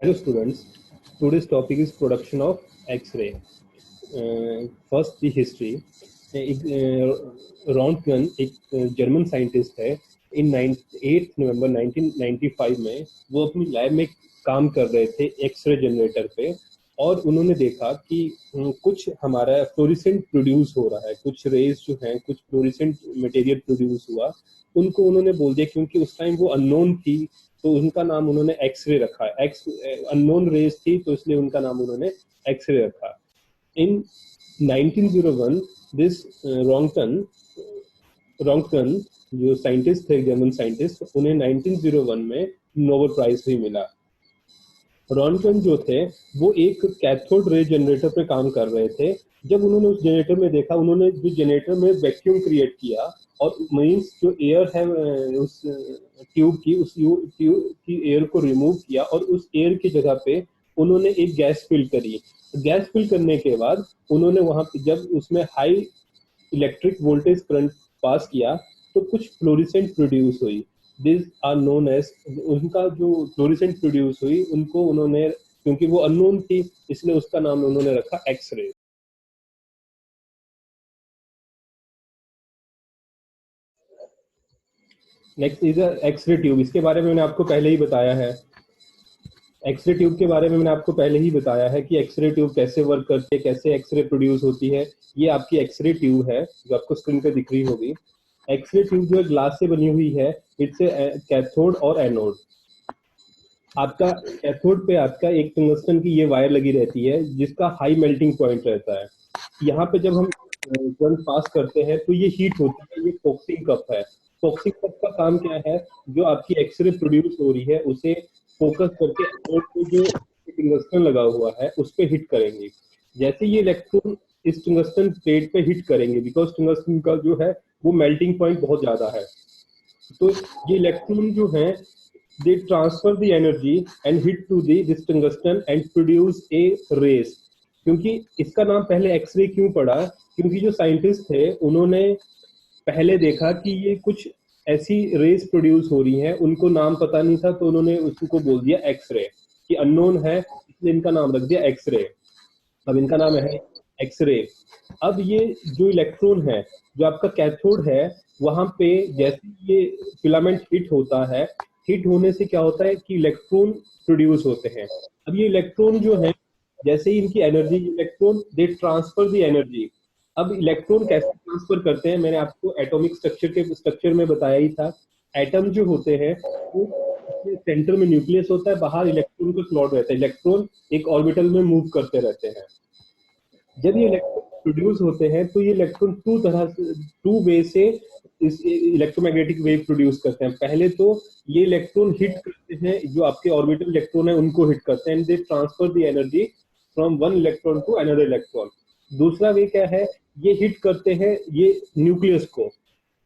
Hello students, today's topic is production of X-ray. First the history. Röntgen एक German scientist है। इन 8 नवंबर 1995 में वो अपनी लैब में काम कर रहे थे एक्सरे जनरेटर पे, और उन्होंने देखा कि कुछ हमारा फ्लोरिसेंट प्रोड्यूस हो रहा है, कुछ रेज जो हैं, कुछ फ्लोरिसेंट मटेरियल प्रोड्यूस हुआ। उनको उन्होंने बोल दिया, क्योंकि उस टाइम वो अननोन थी तो उनका नाम उन्होंने एक्सरे रखा। अननोन रेज थी तो इसलिए उनका नाम उन्होंने एक्सरे रखा। इन 1901 दिस रॉन्टगन जो साइंटिस्ट थे, जर्मन साइंटिस्ट, उन्हें 1901 में नोबेल प्राइज भी मिला। रॉन्टगन जो थे वो एक कैथोड रे जनरेटर पे काम कर रहे थे। जब उन्होंने उस जनरेटर में देखा, उन्होंने जो जनरेटर में वैक्यूम क्रिएट किया और मींस जो एयर है उस ट्यूब की, उस ट्यूब की एयर को रिमूव किया और उस एयर की जगह पे उन्होंने एक गैस फिल करी। गैस फिल करने के बाद उन्होंने वहां पे जब उसमें high electric voltage current pass किया तो कुछ फ्लोरिसेंट प्रोड्यूस हुई। दिस आर नोन एज, उनका जो फ्लोरिसेंट प्रोड्यूस हुई उनको उन्होंने, क्योंकि वो अननोन थी इसलिए उसका नाम उन्होंने रखा X-ray. Next is X-ray tube. इसके बारे में मैंने आपको पहले ही बताया है। एक्सरे ट्यूब के बारे में मैंने आपको पहले ही बताया है कि एक्सरे ट्यूब कैसे वर्क करती है, कैसे एक्सरे प्रोड्यूस होती है। ये आपकी एक्सरे ट्यूब है जो आपको स्क्रीन पे दिख रही होगी। एक्सरे ट्यूब जो है ग्लास से बनी हुई है। इट्स कैथोड और एनोड। आपका कैथोड पे आपका एक टंगस्टन की ये वायर लगी रहती है जिसका हाई मेल्टिंग पॉइंट रहता है। यहाँ पे जब हम करंट पास करते हैं तो ये हीट होती है। ये फॉक्सिंग कप है। फॉक्सिंग कप का काम क्या है? जो आपकी एक्सरे प्रोड्यूस हो रही है उसे फोकस करके एनोड पे जो टंगस्टन लगा हुआ है उस पे हिट करेंगे। जैसे ये इलेक्ट्रॉन इस टंगस्टन प्लेट पे हिट करेंगे, बिकॉज टंगस्टन का जो है वो मेल्टिंग पॉइंट बहुत ज्यादा है, तो ये इलेक्ट्रॉन जो है they transfer the energy and hit to the this tungsten and produce a rays। क्योंकि इसका नाम पहले एक्सरे क्यों पड़ा? क्योंकि जो साइंटिस्ट थे उन्होंने पहले देखा कि ये कुछ ऐसी रेस प्रोड्यूस हो रही हैं, उनको नाम पता नहीं था तो उन्होंने उसको बोल दिया एक्सरे, कि अननोन है इसलिए इनका नाम रख दिया एक्सरे। अब इनका नाम है एक्सरे। अब ये जो इलेक्ट्रॉन है जो आपका कैथोड है, वहां पे जैसे ये फिलामेंट हिट होता है, हिट होने से क्या होता है कि इलेक्ट्रॉन प्रोड्यूस होते हैं। अब ये इलेक्ट्रॉन जो है, जैसे ही इनकी energy, electron they transfer the energy. अब इलेक्ट्रॉन कैसे ट्रांसफर करते हैं, मैंने आपको एटॉमिक स्ट्रक्चर में बताया ही था। एटम जो होते हैं वो सेंटर में न्यूक्लियस होता है, बाहर इलेक्ट्रॉन का क्लॉड रहता है। इलेक्ट्रॉन एक ऑर्बिटल में मूव करते रहते हैं। जब ये इलेक्ट्रॉन प्रोड्यूस होते हैं तो ये इलेक्ट्रॉन टू वे से इस इलेक्ट्रोमैग्नेटिक वेव प्रोड्यूस करते हैं। पहले तो ये इलेक्ट्रॉन हिट करते हैं, जो आपके ऑर्बिटल इलेक्ट्रॉन है उनको हिट करते हैं, and they transfer the energy from one electron to another electron. दूसरा वे क्या है? ये हिट करते हैं ये न्यूक्लियस को,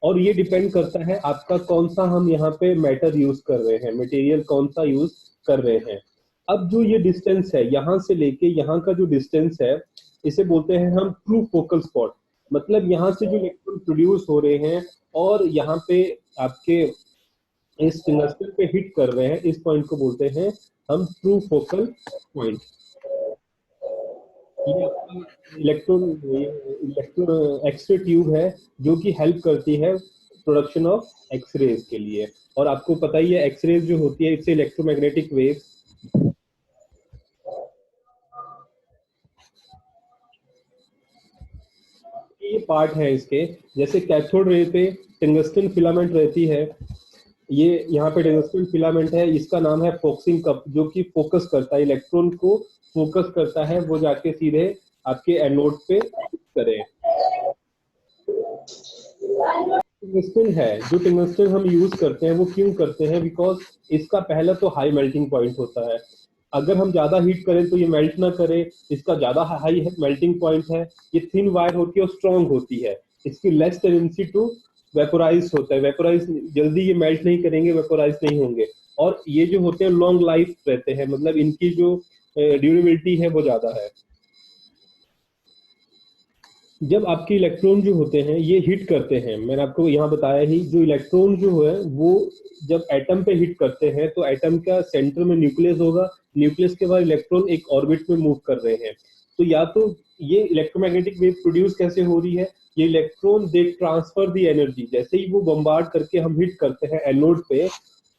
और ये डिपेंड करता है आपका कौन सा हम यहाँ पे मैटर यूज कर रहे हैं, मटेरियल कौन सा यूज कर रहे हैं। अब जो ये डिस्टेंस है यहाँ से लेके यहाँ का जो डिस्टेंस है, इसे बोलते हैं हम ट्रू फोकल स्पॉट। मतलब यहाँ से जो इलेक्ट्रॉन प्रोड्यूस हो रहे हैं और यहाँ पे आपके इस टंगस्टन पे हिट कर रहे हैं, इस पॉइंट को बोलते हैं हम ट्रू फोकल पॉइंट। ये इलेक्ट्रॉन एक्सरे ट्यूब है जो कि हेल्प करती है प्रोडक्शन ऑफ एक्सरेज के लिए। और आपको पता ही है एक्सरेज जो होती है इससे इलेक्ट्रोमैग्नेटिक वेव, ये पार्ट है इसके। जैसे कैथोड रे पे टंगस्टन फिलामेंट रहती है, ये यहाँ पे टंगस्टन फिलामेंट है, इसका नाम है फोकसिंग कप, जो कि फोकस करता है इलेक्ट्रॉन को, फोकस करता है वो जाके सीधे आपके एनोड पे करे। टंगस्टन है, जो टंगस्टन हम यूज करते हैं वो क्यों करते हैं? बिकॉज इसका पहला तो हाई मेल्टिंग पॉइंट होता है। अगर हम ज्यादा हीट करें तो ये मेल्ट ना करे, इसका ज्यादा हाई मेल्टिंग पॉइंट है। ये थिन वायर होती है और स्ट्रांग होती है। इसकी लेस टेंडेंसी टू वेपोराइज होता है, वेपोराइज जल्दी ये मेल्ट नहीं करेंगे, वेपोराइज नहीं होंगे। और ये जो होते हैं लॉन्ग लाइफ रहते हैं, मतलब इनकी जो ड्यूरेबिलिटी है वो ज्यादा है। जब आपके इलेक्ट्रॉन जो होते हैं ये हिट करते हैं, मैंने आपको यहाँ बताया ही, जो इलेक्ट्रॉन जो है वो जब एटम पे हिट करते हैं तो एटम का सेंटर में न्यूक्लियस होगा, न्यूक्लियस के बाद इलेक्ट्रॉन एक ऑर्बिट में मूव कर रहे हैं। तो या तो ये इलेक्ट्रोमैग्नेटिक वेव प्रोड्यूस कैसे हो रही है, ये electron they transfer the energy, जैसे ही वो बम्बार्ड करके हम हिट करते हैं एनोड पे,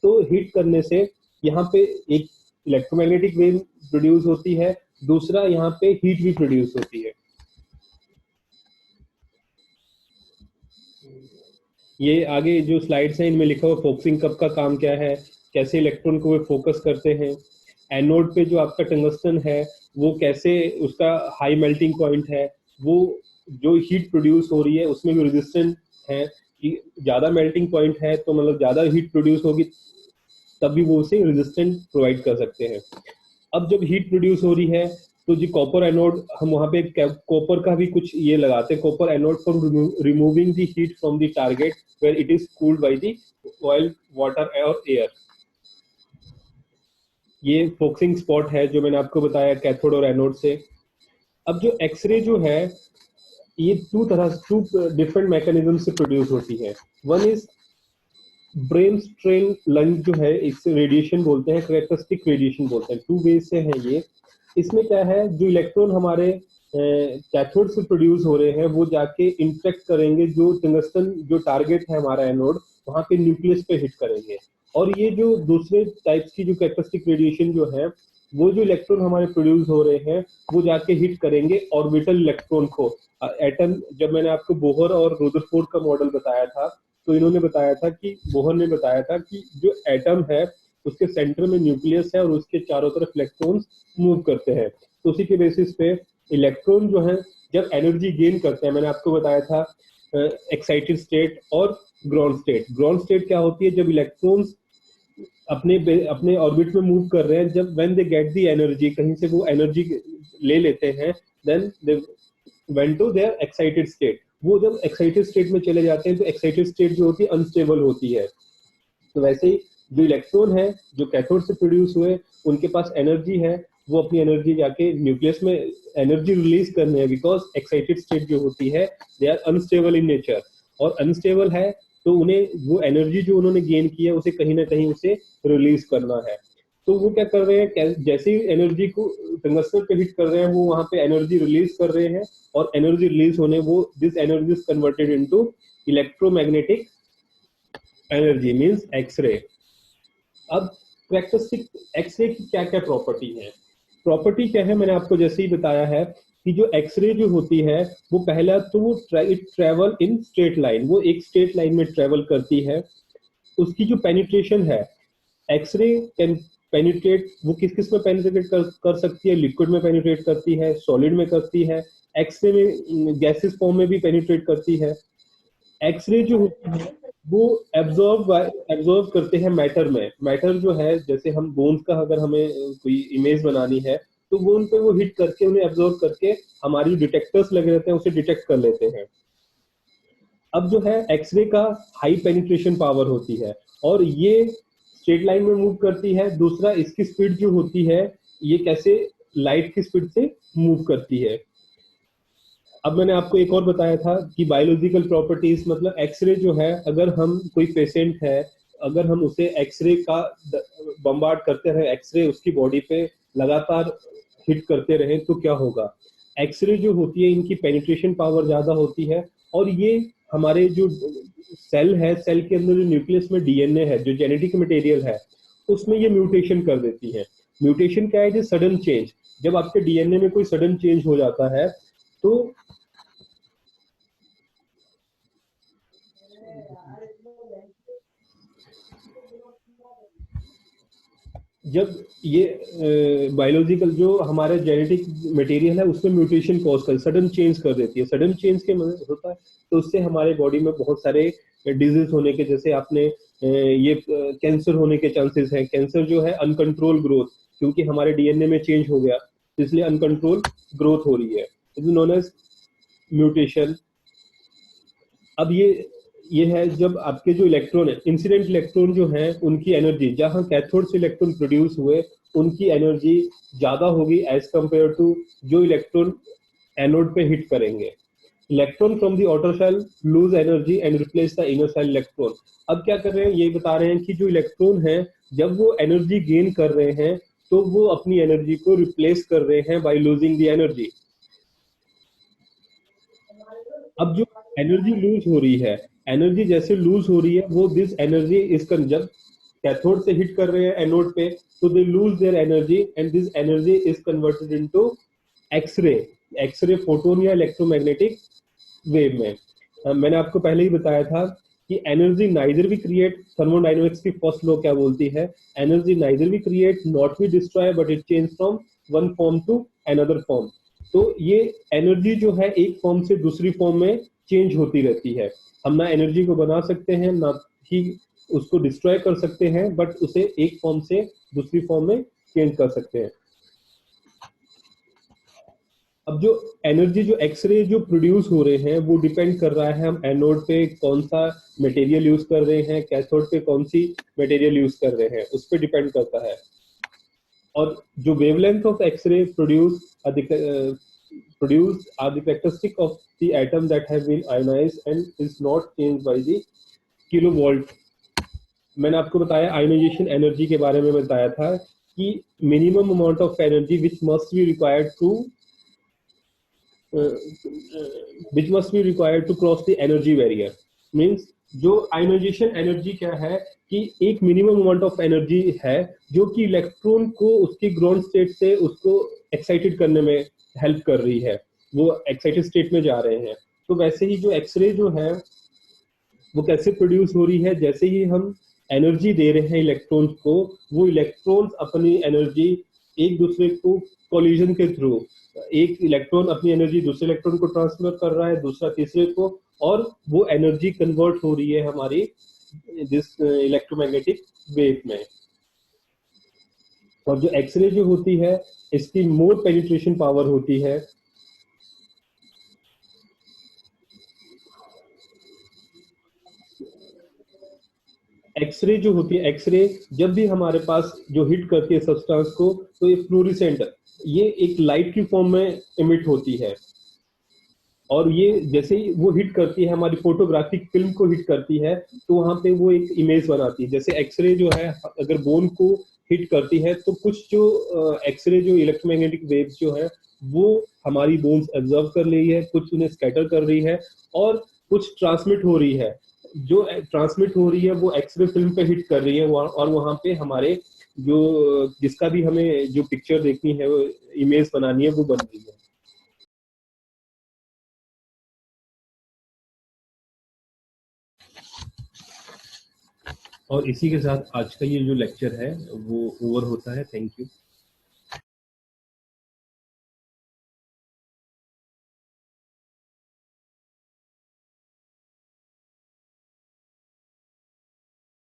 तो हिट करने से यहाँ पे एक इलेक्ट्रोमैग्नेटिक वेव प्रोड्यूस होती है, दूसरा यहाँ पे हीट भी प्रोड्यूस होती है। ये आगे जो स्लाइड्स हैं इनमें लिखा हुआ फोकसिंग कप का काम क्या है, कैसे इलेक्ट्रॉन को वे फोकस करते हैं। एनोड पे जो आपका टंगस्टन है वो कैसे उसका हाई मेल्टिंग पॉइंट है, वो जो हीट प्रोड्यूस हो रही है उसमें भी रेजिस्टेंट है कि ज्यादा मेल्टिंग पॉइंट है तो मतलब ज्यादा हीट प्रोड्यूस होगी, तब भी वो उसे रेजिस्टेंट प्रोवाइड कर सकते हैं। अब जब हीट प्रोड्यूस हो रही है तो जी कॉपर एनोड, हम वहां पे कॉपर का भी कुछ ये लगाते हैं, copper anode for removing the heat from the target where it is cooled by the oil, water और एयर। ये फोकसिंग स्पॉट है जो मैंने आपको बताया कैथोड और एनोड से। अब जो एक्सरे जो है ये टू डिफरेंट मैकेनिज्म से प्रोड्यूस होती है। One is brain strain lung जो है, इसे रेडिएशन बोलते हैं, कैरेक्टरिस्टिक रेडिएशन बोलते हैं, टू वेज से है ये। इसमें क्या है, जो इलेक्ट्रॉन हमारे कैथोड से प्रोड्यूस हो रहे हैं वो जाके इंटरेक्ट करेंगे जो टंगस्टन जो टारगेट है हमारा एनोड, वहां पे न्यूक्लियस पे हिट करेंगे। और ये जो दूसरे टाइप्स की जो कैरेक्टरिस्टिक रेडिएशन जो है, वो जो इलेक्ट्रॉन हमारे प्रोड्यूस हो रहे हैं वो जाके हिट करेंगे ऑर्बिटल इलेक्ट्रॉन को। एटम, जब मैंने आपको बोहर और रुदरफोर्ड का मॉडल बताया था तो इन्होंने बताया था कि, बोहर ने बताया था कि जो एटम है उसके सेंटर में न्यूक्लियस है और उसके चारों तरफ इलेक्ट्रॉन्स मूव करते हैं। तो उसी के बेसिस पे इलेक्ट्रॉन जो है जब एनर्जी गेन करते हैं, मैंने आपको बताया था एक्साइटेड स्टेट और ग्राउंड स्टेट। ग्राउंड स्टेट क्या होती है, जब इलेक्ट्रॉन्स अपने अपने ऑर्बिट में मूव कर रहे हैं, जब when they get the energy, कहीं से वो एनर्जी ले लेते हैं, then they went to their excited state. वो जब एक्साइटेड स्टेट में चले जाते हैं तो एक्साइटेड स्टेट जो होती है अनस्टेबल होती है। तो वैसे ही जो इलेक्ट्रॉन है जो कैथोड से प्रोड्यूस हुए, उनके पास एनर्जी है, वो अपनी एनर्जी जाके न्यूक्लियस में एनर्जी रिलीज करने हैं, बिकॉज एक्साइटेड स्टेट जो होती है they are unstable in nature, और अनस्टेबल है तो उन्हें वो एनर्जी जो उन्होंने गेन की है उसे कहीं ना कहीं उसे रिलीज करना है। तो वो क्या कर रहे हैं, जैसे ही एनर्जी को टंगस्टन पे हिट कर रहे हैं वो वहां पे एनर्जी रिलीज कर रहे हैं, और एनर्जी रिलीज होने वो this energy is converted into electromagnetic energy means X-ray. अब कैरेक्टरिस्टिक एक्सरे की क्या क्या प्रॉपर्टी है, प्रॉपर्टी क्या है, मैंने आपको जैसे ही बताया है कि जो एक्सरे जो होती है वो पहला तो वो it travel in straight line, वो एक स्ट्रेट लाइन में ट्रेवल करती है। उसकी जो पेनिट्रेशन है, एक्सरे कैन पेनिट्रेट, वो किस किस में पेनिट्रेट कर सकती है, लिक्विड में पेनिट्रेट करती है, सॉलिड में करती है, एक्सरे में गैसेस फॉर्म में भी पेनिट्रेट करती है। एक्सरे जो होती है वो एब्जॉर्ब करते हैं मैटर में। मैटर जो है, जैसे हम बोन्स का अगर हमें कोई इमेज बनानी है तो बोन पे वो हिट करके उन्हें एब्जॉर्ब करके हमारी डिटेक्टर्स लगे रहते हैं उसे डिटेक्ट कर लेते हैं। अब जो है एक्सरे का हाई पेनिट्रेशन पावर होती है और ये स्ट्रेट लाइन में मूव करती है। दूसरा, इसकी स्पीड जो होती है ये कैसे लाइट की स्पीड से मूव करती है। अब मैंने आपको एक और बताया था कि बायोलॉजिकल प्रॉपर्टीज, मतलब एक्सरे जो है, अगर हम कोई पेशेंट है, अगर हम उसे एक्सरे का बम्बार्ड करते रहे, एक्सरे उसकी बॉडी पे लगातार हिट करते रहे तो क्या होगा। एक्सरे जो होती है इनकी पेनिट्रेशन पावर ज्यादा होती है, और ये हमारे जो सेल है, सेल के अंदर जो न्यूक्लियस में डीएनए है, जो जेनेटिक मटेरियल है, उसमें ये म्यूटेशन कर देती है। म्यूटेशन क्या है, सडन चेंज। जब आपके डीएनए में कोई सडन चेंज हो जाता है तो जब ये बायोलॉजिकल जो हमारे जेनेटिक मटेरियल है उसमें म्यूटेशन कॉज कर, सडन चेंज कर देती है। सडन चेंज के मतलब होता है तो उससे हमारे बॉडी में बहुत सारे डिजीज होने के, जैसे आपने ये कैंसर होने के चांसेस हैं। कैंसर जो है अनकंट्रोल ग्रोथ, क्योंकि हमारे डीएनए में चेंज हो गया तो इसलिए अनकंट्रोल ग्रोथ हो रही है, it is known as mutation. अब ये है जब आपके जो इलेक्ट्रॉन है, इंसिडेंट इलेक्ट्रॉन जो है उनकी एनर्जी, जहां कैथोड से इलेक्ट्रॉन प्रोड्यूस हुए उनकी एनर्जी ज्यादा होगी एज कंपेयर टू जो इलेक्ट्रॉन एनोड पे हिट करेंगे। Electron from the outer shell lose energy and replace the inner shell electron. अब क्या कर रहे हैं, ये बता रहे हैं कि जो इलेक्ट्रॉन है जब वो एनर्जी गेन कर रहे हैं तो वो अपनी एनर्जी को रिप्लेस कर रहे हैं बाय लूजिंग द एनर्जी। अब जो एनर्जी लूज हो रही है, एनर्जी जैसे लूज हो रही है वो दिस एनर्जी इज जब कैथोड से हिट कर रहे हैं एनोड पे तो they lose their energy and this energy is converted into X-ray. X-ray photon या इलेक्ट्रोमैग्नेटिक वेव में। मैंने आपको पहले ही बताया था कि एनर्जी नाइदर भी क्रिएट, थर्मोडायनेमिक्स की फर्स्ट लॉ क्या बोलती है, एनर्जी नाइदर भी क्रिएट नॉट भी destroy but it change from one form to another form. तो ये एनर्जी जो है एक फॉर्म से दूसरी फॉर्म में चेंज होती रहती है। हम ना एनर्जी को बना सकते हैं ना ही उसको डिस्ट्रॉय कर सकते हैं, बट उसे एक फॉर्म से दूसरी फॉर्म में चेंज कर सकते हैं। अब जो एनर्जी जो एक्सरे जो प्रोड्यूस हो रहे हैं वो डिपेंड कर रहा है हम एनोड पे कौन सा मटेरियल यूज कर रहे हैं, कैथोड पे कौन सी मटेरियल यूज कर रहे हैं, उस पर डिपेंड करता है। और जो wavelength of X-ray produced are the characteristic of the atom that have been ionized and is not changed by the kilovolt। मैंने आपको बताया आयोनाइजेशन एनर्जी के बारे में बताया था कि minimum amount of energy which must be required to cross the energy barrier means जो आयोनाइजेशन एनर्जी क्या है कि एक मिनिमम अमाउंट ऑफ एनर्जी है जो कि इलेक्ट्रॉन को उसकी ग्राउंड स्टेट से उसको एक्साइटेड करने में हेल्प कर रही है, वो एक्साइटेड स्टेट में जा रहे हैं। तो वैसे ही जो एक्सरे जो है वो कैसे प्रोड्यूस हो रही है, जैसे ही हम एनर्जी दे रहे हैं इलेक्ट्रॉन्स को, वो इलेक्ट्रॉन्स अपनी एनर्जी एक दूसरे को कोलिजन के थ्रू, एक इलेक्ट्रॉन अपनी एनर्जी दूसरे इलेक्ट्रॉन को ट्रांसफर कर रहा है, दूसरा तीसरे को, और वो एनर्जी कन्वर्ट हो रही है हमारी जिस इलेक्ट्रोमैग्नेटिक वेव में। और जो एक्सरे जो होती है इसकी मोर पेनिट्रेशन पावर होती है। एक्सरे जो होती है, एक्सरे जब भी हमारे पास जो हिट करती है सब्सटेंस को तो ये फ्लोरिसेंट, ये एक लाइट की फॉर्म में इमिट होती है। और ये जैसे ही वो हिट करती है हमारी फोटोग्राफिक फिल्म को हिट करती है तो वहां पे वो एक इमेज बनाती है। जैसे एक्सरे जो है अगर बोन को हिट करती है तो कुछ जो एक्सरे जो इलेक्ट्रोमैग्नेटिक वेव्स जो है वो हमारी बोन्स एब्जॉर्व कर रही है, कुछ उन्हें स्कैटर कर रही है और कुछ ट्रांसमिट हो रही है। जो ट्रांसमिट हो रही है वो एक्सरे फिल्म पे हिट कर रही है और वहां पे हमारे जो जिसका भी हमें जो पिक्चर देखनी है, वो इमेज बनानी है, वो बन रही है। और इसी के साथ आज का ये जो लेक्चर है वो ओवर होता है। Thank you.